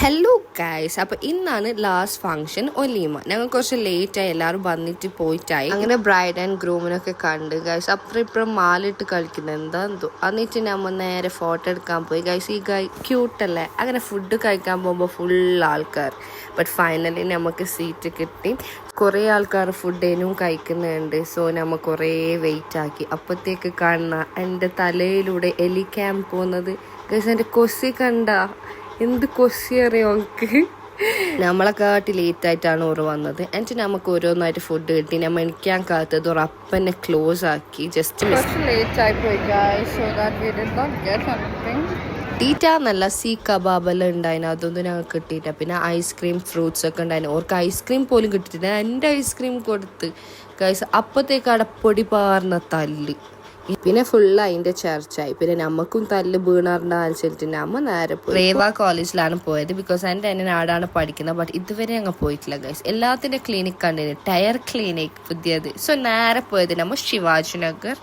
Hello guys, അപ്പോൾ ഇന്നാണ് last function ഒലീമ. ഞങ്ങൾ കുറച്ച് ലേറ്റായി, എല്ലാവരും വന്നിട്ട് പോയിട്ടായി. അങ്ങനെ ബ്രൈഡ് ആൻഡ് ഗ്രൂമിനൊക്കെ കണ്ട് ഗൈസ്. അപ്പുറം ഇപ്പുറം മാലിട്ട് കളിക്കുന്നത് എന്താണെന്തോ. എന്നിട്ട് നമ്മൾ നേരെ ഫോട്ടോ എടുക്കാൻ പോയി ഗൈസ്. ഈ ക്യൂട്ടല്ലേ. അങ്ങനെ ഫുഡ് കഴിക്കാൻ പോകുമ്പോൾ ഫുൾ ആൾക്കാർ. ബട്ട് ഫൈനലി നമുക്ക് സീറ്റ് കിട്ടി. കുറേ ആൾക്കാർ ഫുഡേനും കഴിക്കുന്നുണ്ട്. സോ നമ്മൾ കുറേ വെയിറ്റ് ആക്കി. അപ്പോഴത്തേക്ക് കാണുന്ന എൻ്റെ തലയിലൂടെ എലി ക്യാമ്പ് പോകുന്നത് ഗൈസ്. എൻ്റെ കൊസി കണ്ട എന്ത് കൊസി അറിയോ നമുക്ക്. നമ്മളെക്കാട്ടി ലേറ്റ് ആയിട്ടാണ് ഓറ് വന്നത്. എന്നിട്ട് നമുക്ക് ഓരോന്നായിട്ട് ഫുഡ് കിട്ടി. നമ്മൾ എനിക്കാൻ കാത്തത് ഒരു അപ്പനെ ക്ലോസ് ആക്കി. ജസ്റ്റ് ലേറ്റ് ആയിപ്പോയി. തീറ്റാന്നല്ല, സീ കബാബെല്ലാം ഉണ്ടായിരുന്നു. അതൊന്നും ഞങ്ങൾക്ക് കിട്ടിയിട്ട. പിന്നെ ഐസ്ക്രീം ഫ്രൂട്ട്സ് ഒക്കെ ഉണ്ടായിരുന്നു. ഓർക്ക് ഐസ്ക്രീം പോലും കിട്ടിയിട്ടില്ല. എൻ്റെ ഐസ്ക്രീം കൊടുത്ത് ഗൈസ്. അപ്പോഴത്തേക്ക് അവിടെ പൊടി പാർന്ന തല്ല്. പിന്നെ ഫുള്ള് അതിൻ്റെ ചർച്ചയായി. പിന്നെ നമുക്കും തല്ല് വീണാറുണ്ടാച്ചിട്ട് നമ്മ നേരെ പോയി റേവ കോളേജിലാണ് പോയത്. ബിക്കോസ് എൻ്റെ നാടാണ് പഠിക്കുന്നത്. ബട്ട് ഇതുവരെ ഞങ്ങൾ പോയിട്ടില്ല ഗൈസ്. എല്ലാത്തിൻ്റെ ക്ലിനിക് കണ്ടിന്, ടയർ ക്ലിനിക് പുതിയത്. സോ നേരെ പോയത് നമ്മൾ ശിവാജി നഗർ.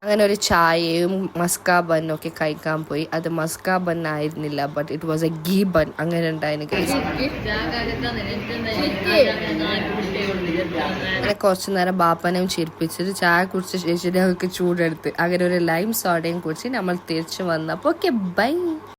അങ്ങനെ ഒരു ചായയും മസ്കാ ബന്നും ഒക്കെ കഴിക്കാൻ പോയി. അത് മസ്കാ ബൺ ആയിരുന്നില്ല, but it was A ghee bun. അങ്ങനെ ഉണ്ടായിരുന്നു. അങ്ങനെ കുറച്ചു നേരം ബാപ്പനെയും ചിരിപ്പിച്ചിട്ട് ചായ കുടിച്ച ശേഷം ഞങ്ങൾക്ക് ചൂടെടുത്ത് അങ്ങനെ ഒരു ലൈം സോഡയും കുടിച്ച് നമ്മൾ തിരിച്ചു വന്നപ്പോൾ ഓക്കെ ബൈ.